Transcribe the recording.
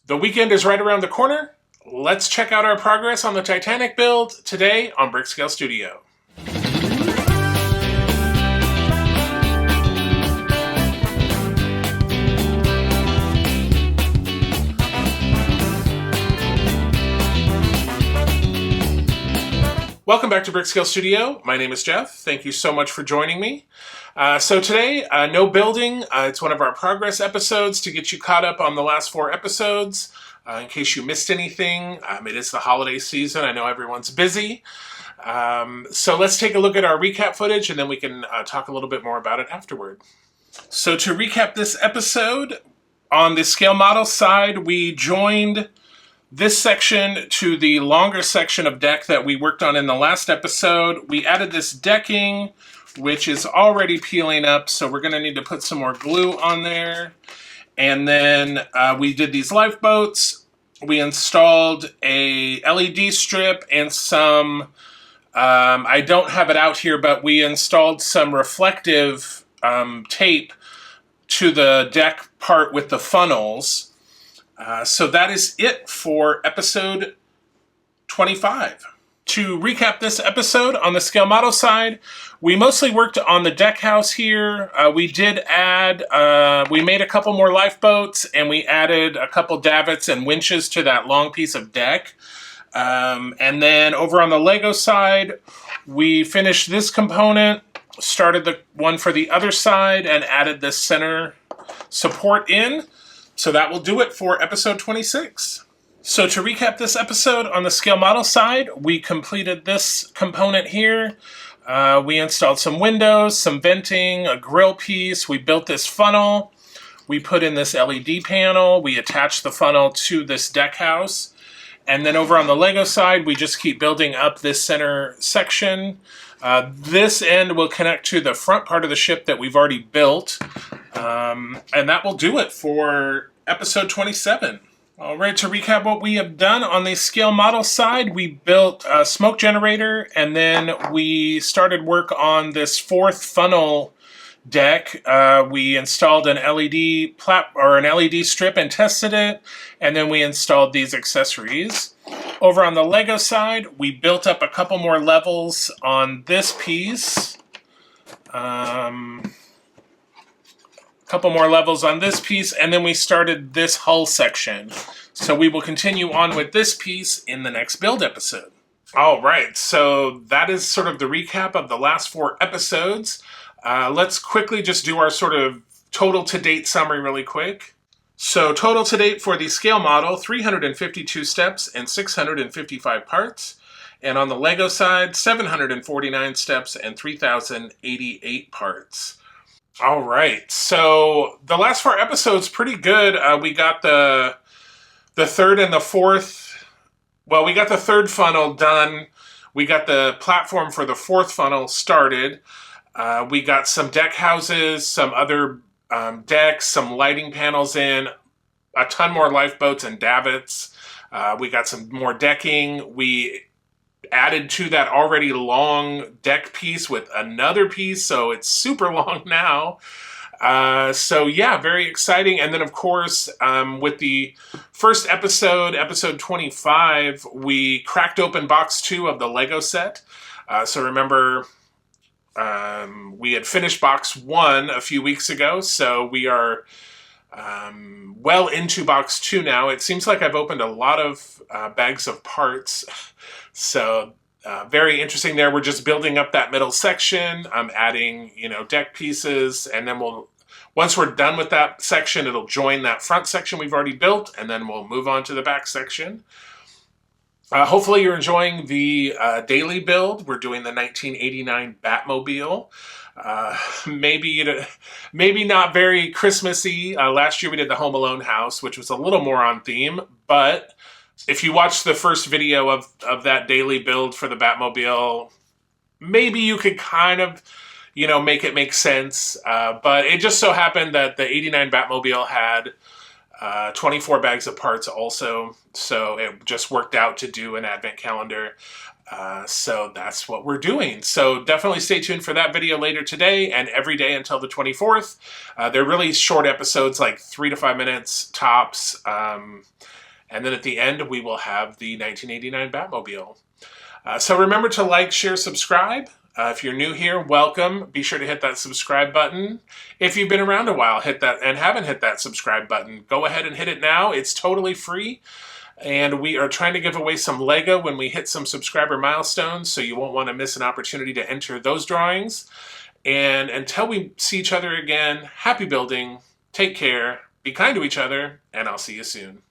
The weekend is right around the corner. Let's check out our progress on the Titanic build today on Brickscale Studio. Welcome back to Brickscale Studio. My name is Jeff. Thank you so much for joining me. So today, no building. It's one of our progress episodes to get you caught up on the last 4 episodes. In case you missed anything, it is the holiday season. I know everyone's busy. So let's take a look at our recap footage and then we can talk a little bit more about it afterward. So to recap this episode, on the scale model side, we joined this section to the longer section of deck that we worked on in the last episode. We added this decking, which is already peeling up, so we're going to need to put some more glue on there. And then we did these lifeboats. We installed a LED strip and some, I don't have it out here, but we installed some reflective tape to the deck part with the funnels. So that is it for episode 25. To recap this episode, on the scale model side, we mostly worked on the deck house here. We did add, we made a couple more lifeboats, and we added a couple davits and winches to that long piece of deck. And then over on the Lego side, we finished this component, started the one for the other side, and added the center support in. So that will do it for episode 26. So to recap this episode, on the scale model side, we completed this component here. We installed some windows, some venting, a grill piece. We built this funnel. We put in this LED panel. We attached the funnel to this deck house. And then over on the Lego side, we just keep building up this center section. This end will connect to the front part of the ship that we've already built. And that will do it for episode 27. All right, to recap what we have done on the scale model side, we built a smoke generator, and then we started work on this 4th funnel deck. We installed an LED strip and tested it, and then we installed these accessories. Over on the Lego side, we built up a couple more levels on this piece. Couple more levels on this piece, and then we started this hull section. So we will continue on with this piece in the next build episode. All right, so that is sort of the recap of the last 4 episodes. Let's quickly just do our sort of total to date summary really quick. So total to date for the scale model, 352 steps and 655 parts. And on the Lego side, 749 steps and 3,088 parts. All right, so the last 4 episodes pretty good. We got the 3rd and the 4th. Well, we got the 3rd funnel done. We got the platform for the 4th funnel started. We got some deck houses, some other decks, some lighting panels in, a ton more lifeboats and davits. We got some more decking. We added to that already long deck piece with another piece, so it's super long now. So yeah, very exciting. And then of course, with the first episode, episode 25, we cracked open box 2 of the Lego set. So remember, we had finished box 1 a few weeks ago, so we are well into box 2 now. It seems like I've opened a lot of bags of parts. So very interesting there. We're just building up that middle section. I'm adding, deck pieces, and then once we're done with that section, it'll join that front section we've already built, and then we'll move on to the back section. Hopefully you're enjoying the daily build. We're doing the 1989 Batmobile. Maybe not very Christmassy. Last year we did the Home Alone house, which was a little more on theme, but if you watched the first video of that daily build for the Batmobile, maybe you could kind of, make it make sense. But it just so happened that the 89 Batmobile had 24 bags of parts also. So it just worked out to do an advent calendar. So that's what we're doing. So definitely stay tuned for that video later today and every day until the 24th. They're really short episodes, like 3 to 5 minutes tops. And then at the end, we will have the 1989 Batmobile. So remember to like, share, subscribe. If you're new here, welcome. Be sure to hit that subscribe button. If you've been around a while, hit that, and haven't hit that subscribe button, go ahead and hit it now. It's totally free. And we are trying to give away some Lego when we hit some subscriber milestones, so you won't want to miss an opportunity to enter those drawings. And until we see each other again, happy building, take care, be kind to each other, and I'll see you soon.